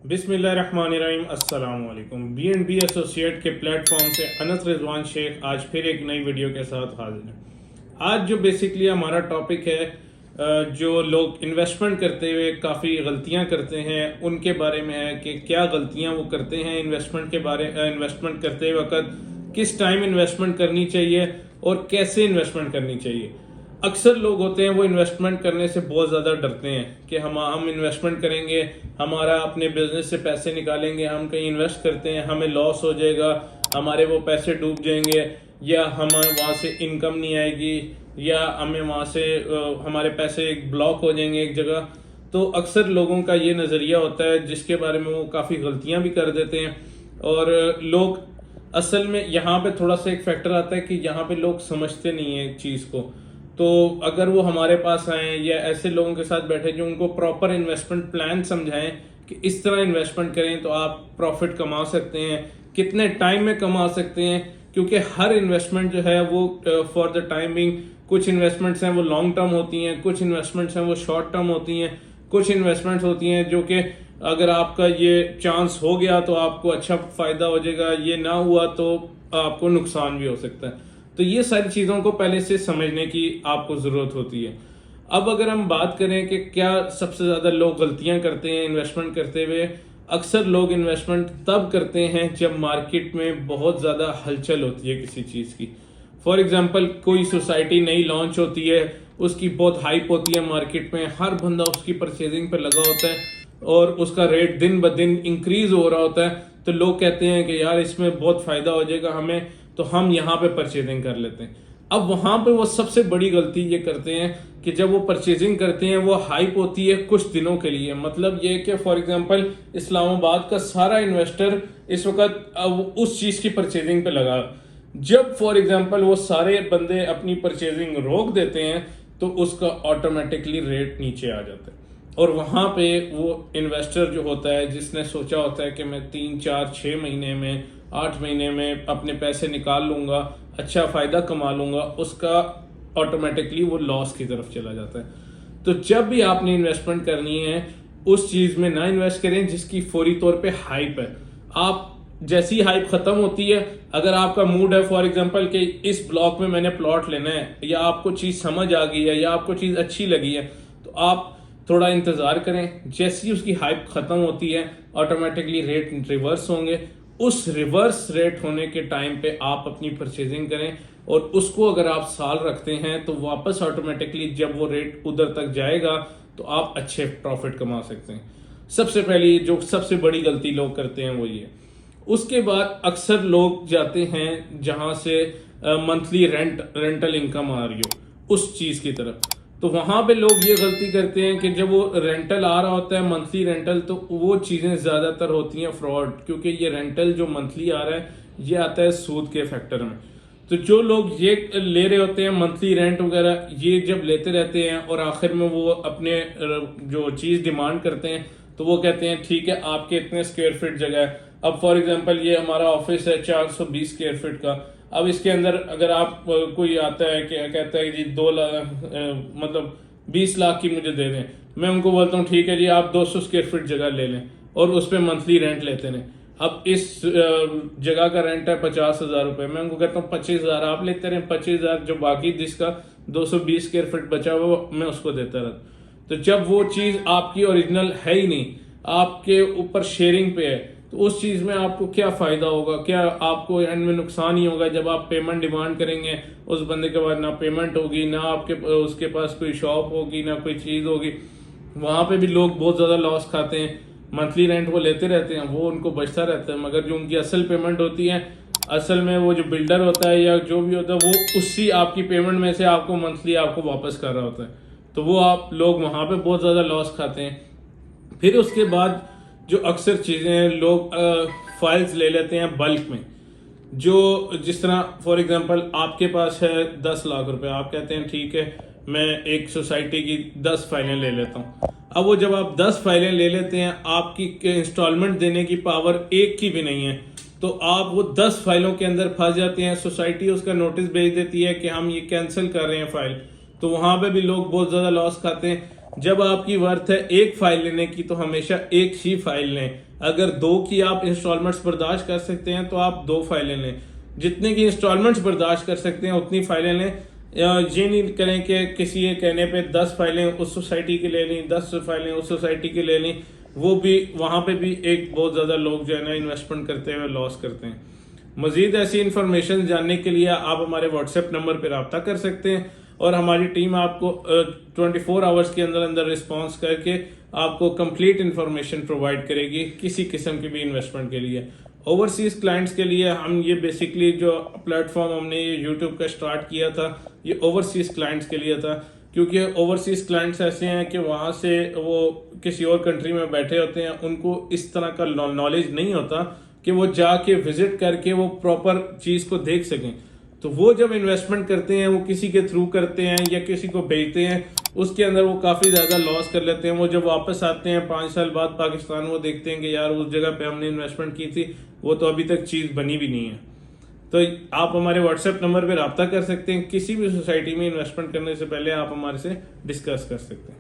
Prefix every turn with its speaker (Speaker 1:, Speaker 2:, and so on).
Speaker 1: बिस्मिल्लाहिर्रहमानिर्रहीम। अस्सलाम वालेकुम। बी एसोसिएट के प्लेटफॉर्म से अनस रिजवान शेख आज फिर एक नई वीडियो के साथ हाजिर हैं। आज जो बेसिकली हमारा टॉपिक है, जो लोग इन्वेस्टमेंट करते हुए काफ़ी गलतियां करते हैं उनके बारे में है कि क्या गलतियां वो करते हैं इन्वेस्टमेंट करते वक्त, किस टाइम इन्वेस्टमेंट करनी चाहिए और कैसे इन्वेस्टमेंट करनी चाहिए। अक्सर लोग होते हैं वो इन्वेस्टमेंट करने से बहुत ज़्यादा डरते हैं कि हम इन्वेस्टमेंट करेंगे, हमारा अपने बिजनेस से पैसे निकालेंगे, हम कहीं इन्वेस्ट करते हैं, हमें लॉस हो जाएगा, हमारे वो पैसे डूब जाएंगे, या हमें वहाँ से इनकम नहीं आएगी, या हमें वहाँ से हमारे पैसे ब्लॉक हो जाएंगे एक जगह। तो अक्सर लोगों का ये नज़रिया होता है जिसके बारे में वो काफ़ी गलतियाँ भी कर देते हैं। और लोग असल में यहाँ पे थोड़ा सा एक फैक्टर आता है कि यहाँ पे लोग समझते नहीं है एक चीज़ को। तो अगर वो हमारे पास आए या ऐसे लोगों के साथ बैठे जो उनको प्रॉपर इन्वेस्टमेंट प्लान समझाएं कि इस तरह इन्वेस्टमेंट करें तो आप प्रॉफिट कमा सकते हैं, कितने टाइम में कमा सकते हैं, क्योंकि हर इन्वेस्टमेंट जो है वो फॉर द टाइमिंग, कुछ इन्वेस्टमेंट्स हैं वो लॉन्ग टर्म होती हैं, कुछ इन्वेस्टमेंट्स हैं वो शॉर्ट टर्म होती हैं, कुछ इन्वेस्टमेंट्स होती हैं जो कि अगर आपका ये चांस हो गया तो आपको अच्छा फायदा हो जाएगा, ये ना हुआ तो आपको नुकसान भी हो सकता है। तो ये सारी चीज़ों को पहले से समझने की आपको ज़रूरत होती है। अब अगर हम बात करें कि क्या सबसे ज़्यादा लोग गलतियां करते हैं इन्वेस्टमेंट करते हुए, अक्सर लोग इन्वेस्टमेंट तब करते हैं जब मार्केट में बहुत ज़्यादा हलचल होती है किसी चीज़ की। फॉर एग्जांपल, कोई सोसाइटी नई लॉन्च होती है, उसकी बहुत हाइप होती है मार्केट में, हर बंदा उसकी परचेजिंग पर लगा होता है और उसका रेट दिन ब दिन इंक्रीज हो रहा होता है। तो लोग कहते हैं कि यार इसमें बहुत फ़ायदा हो जाएगा हमें, तो हम यहाँ पे परचेजिंग कर लेते हैं। अब वहाँ पे वो सबसे बड़ी गलती ये करते हैं कि जब वो परचेजिंग करते हैं वो हाइप होती है कुछ दिनों के लिए। मतलब ये कि फॉर एग्जांपल इस्लामाबाद का सारा इन्वेस्टर इस वक्त अब उस चीज़ की परचेजिंग पे लगा। जब फॉर एग्जांपल वो सारे बंदे अपनी परचेजिंग रोक देते हैं तो उसका ऑटोमेटिकली रेट नीचे आ जाता है। और वहाँ पे वो इन्वेस्टर जो होता है जिसने सोचा होता है कि मैं 3 4 6 महीने में 8 महीने में अपने पैसे निकाल लूंगा, अच्छा फायदा कमा लूंगा, उसका ऑटोमेटिकली वो लॉस की तरफ चला जाता है। तो जब भी आपने इन्वेस्टमेंट करनी है उस चीज में ना इन्वेस्ट करें जिसकी फौरी तौर पे हाइप है। आप जैसी हाइप खत्म होती है, अगर आपका मूड है फॉर एग्जांपल कि इस ब्लॉक में मैंने प्लॉट लेना है, या आपको चीज समझ आ गई है या आपको चीज अच्छी लगी है, तो आप थोड़ा इंतजार करें। जैसी उसकी हाइप खत्म होती है ऑटोमेटिकली रेट रिवर्स होंगे। उस रिवर्स रेट होने के टाइम पे आप अपनी परचेजिंग करें और उसको अगर आप साल रखते हैं तो वापस ऑटोमेटिकली जब वो रेट उधर तक जाएगा तो आप अच्छे प्रॉफिट कमा सकते हैं। सबसे पहली जो सबसे बड़ी गलती लोग करते हैं वो ये। उसके बाद अक्सर लोग जाते हैं जहां से मंथली रेंटल इनकम आ रही हो उस चीज की तरफ। तो वहां पे लोग ये गलती करते हैं कि जब वो रेंटल आ रहा होता है मंथली रेंटल, तो वो चीजें ज्यादातर होती हैं फ्रॉड, क्योंकि ये रेंटल जो मंथली आ रहा है ये आता है सूद के फैक्टर में। तो जो लोग ये ले रहे होते हैं मंथली रेंट वगैरह, ये जब लेते रहते हैं और आखिर में वो अपने जो चीज डिमांड करते हैं तो वो कहते हैं ठीक है आपके इतने स्क्वायर फीट जगह है। अब फॉर एग्जांपल ये हमारा ऑफिस है 420 स्क्वायर फीट का। अब इसके अंदर अगर आप कोई आता है कि कहता है जी 2 लाख मतलब 20 लाख की मुझे दे दें, मैं उनको बोलता हूँ ठीक है जी आप 200 स्क्वायर फीट जगह ले लें और उस पर मंथली रेंट लेते रहें। अब इस जगह का रेंट है 50,000 रुपये, मैं उनको कहता हूँ 25,000 आप लेते रहें, 25,000 जो बाकी जिसका 220 स्क्वायर फीट बचा हुआ मैं उसको देता रहता। तो जब वो चीज़ आपकी ओरिजिनल है ही नहीं, आपके ऊपर शेयरिंग पे है, तो उस चीज़ में आपको क्या फ़ायदा होगा? क्या आपको एंड में नुकसान ही होगा। जब आप पेमेंट डिमांड करेंगे उस बंदे के बाद ना पेमेंट होगी, ना आपके उसके पास कोई शॉप होगी, ना कोई चीज़ होगी। वहाँ पे भी लोग बहुत ज़्यादा लॉस खाते हैं। मंथली रेंट वो लेते रहते हैं, वो उनको बचता रहता है, मगर जो उनकी असल पेमेंट होती है, असल में वो जो बिल्डर होता है या जो भी होता है वो उसी आपकी पेमेंट में से आपको मंथली आपको वापस कर रहा होता है। तो वो आप लोग वहाँ पे बहुत ज़्यादा लॉस खाते हैं। फिर उसके बाद जो अक्सर चीज़ें हैं, लोग फाइल्स ले लेते हैं बल्क में। जो जिस तरह फॉर एग्जांपल आपके पास है 10 लाख रुपए, आप कहते हैं ठीक है मैं एक सोसाइटी की 10 फाइलें ले लेता हूँ। अब वो जब आप 10 फाइलें ले लेते हैं, आपकी इंस्टॉलमेंट देने की पावर एक की भी नहीं है, तो आप वो 10 फाइलों के अंदर फंस जाते हैं। सोसाइटी उसका नोटिस भेज देती है कि हम ये कैंसिल कर रहे हैं फाइल। तो वहां पे भी लोग बहुत ज्यादा लॉस खाते हैं। जब आपकी वर्थ है एक फाइल लेने की तो हमेशा एक ही फाइल लें। अगर 2 की आप इंस्टॉलमेंट्स बर्दाश्त कर सकते हैं तो आप 2 फाइलें लें। जितने की इंस्टॉलमेंट्स बर्दाश्त कर सकते हैं उतनी फाइलें लें। ये नहीं करें कि किसी के कहने पे 10 फाइलें उस सोसाइटी की ले ली, 10 फाइलें उस सोसाइटी की ले ली। वो भी वहाँ पे भी एक बहुत ज़्यादा लोग जो है ना इन्वेस्टमेंट करते हुए लॉस करते हैं। मजीद ऐसी इन्फॉर्मेशन जानने के लिए आप हमारे व्हाट्सएप नंबर पर रब्ता कर सकते हैं और हमारी टीम आपको 24 आवर्स के अंदर अंदर रिस्पॉन्स करके आपको कंप्लीट इन्फॉर्मेशन प्रोवाइड करेगी किसी किस्म की भी इन्वेस्टमेंट के लिए। ओवरसीज क्लाइंट्स के लिए हम ये बेसिकली जो प्लेटफॉर्म हमने ये यूट्यूब का स्टार्ट किया था ये ओवरसीज क्लाइंट्स के लिए था, क्योंकि ओवरसीज क्लाइंट्स ऐसे हैं कि वहाँ से वो किसी और कंट्री में बैठे होते हैं, उनको इस तरह का नॉलेज नहीं होता कि वो जाके विजिट करके वो प्रॉपर चीज़ को देख सकें। तो वो जब इन्वेस्टमेंट करते हैं वो किसी के थ्रू करते हैं या किसी को बेचते हैं, उसके अंदर वो काफ़ी ज़्यादा लॉस कर लेते हैं। वो जब वापस आते हैं 5 साल बाद पाकिस्तान, वो देखते हैं कि यार उस जगह पे हमने इन्वेस्टमेंट की थी, वो तो अभी तक चीज़ बनी भी नहीं है। तो आप हमारे व्हाट्सएप नंबर पर रब्ता कर सकते हैं। किसी भी सोसाइटी में इन्वेस्टमेंट करने से पहले आप हमारे से डिस्कस कर सकते हैं।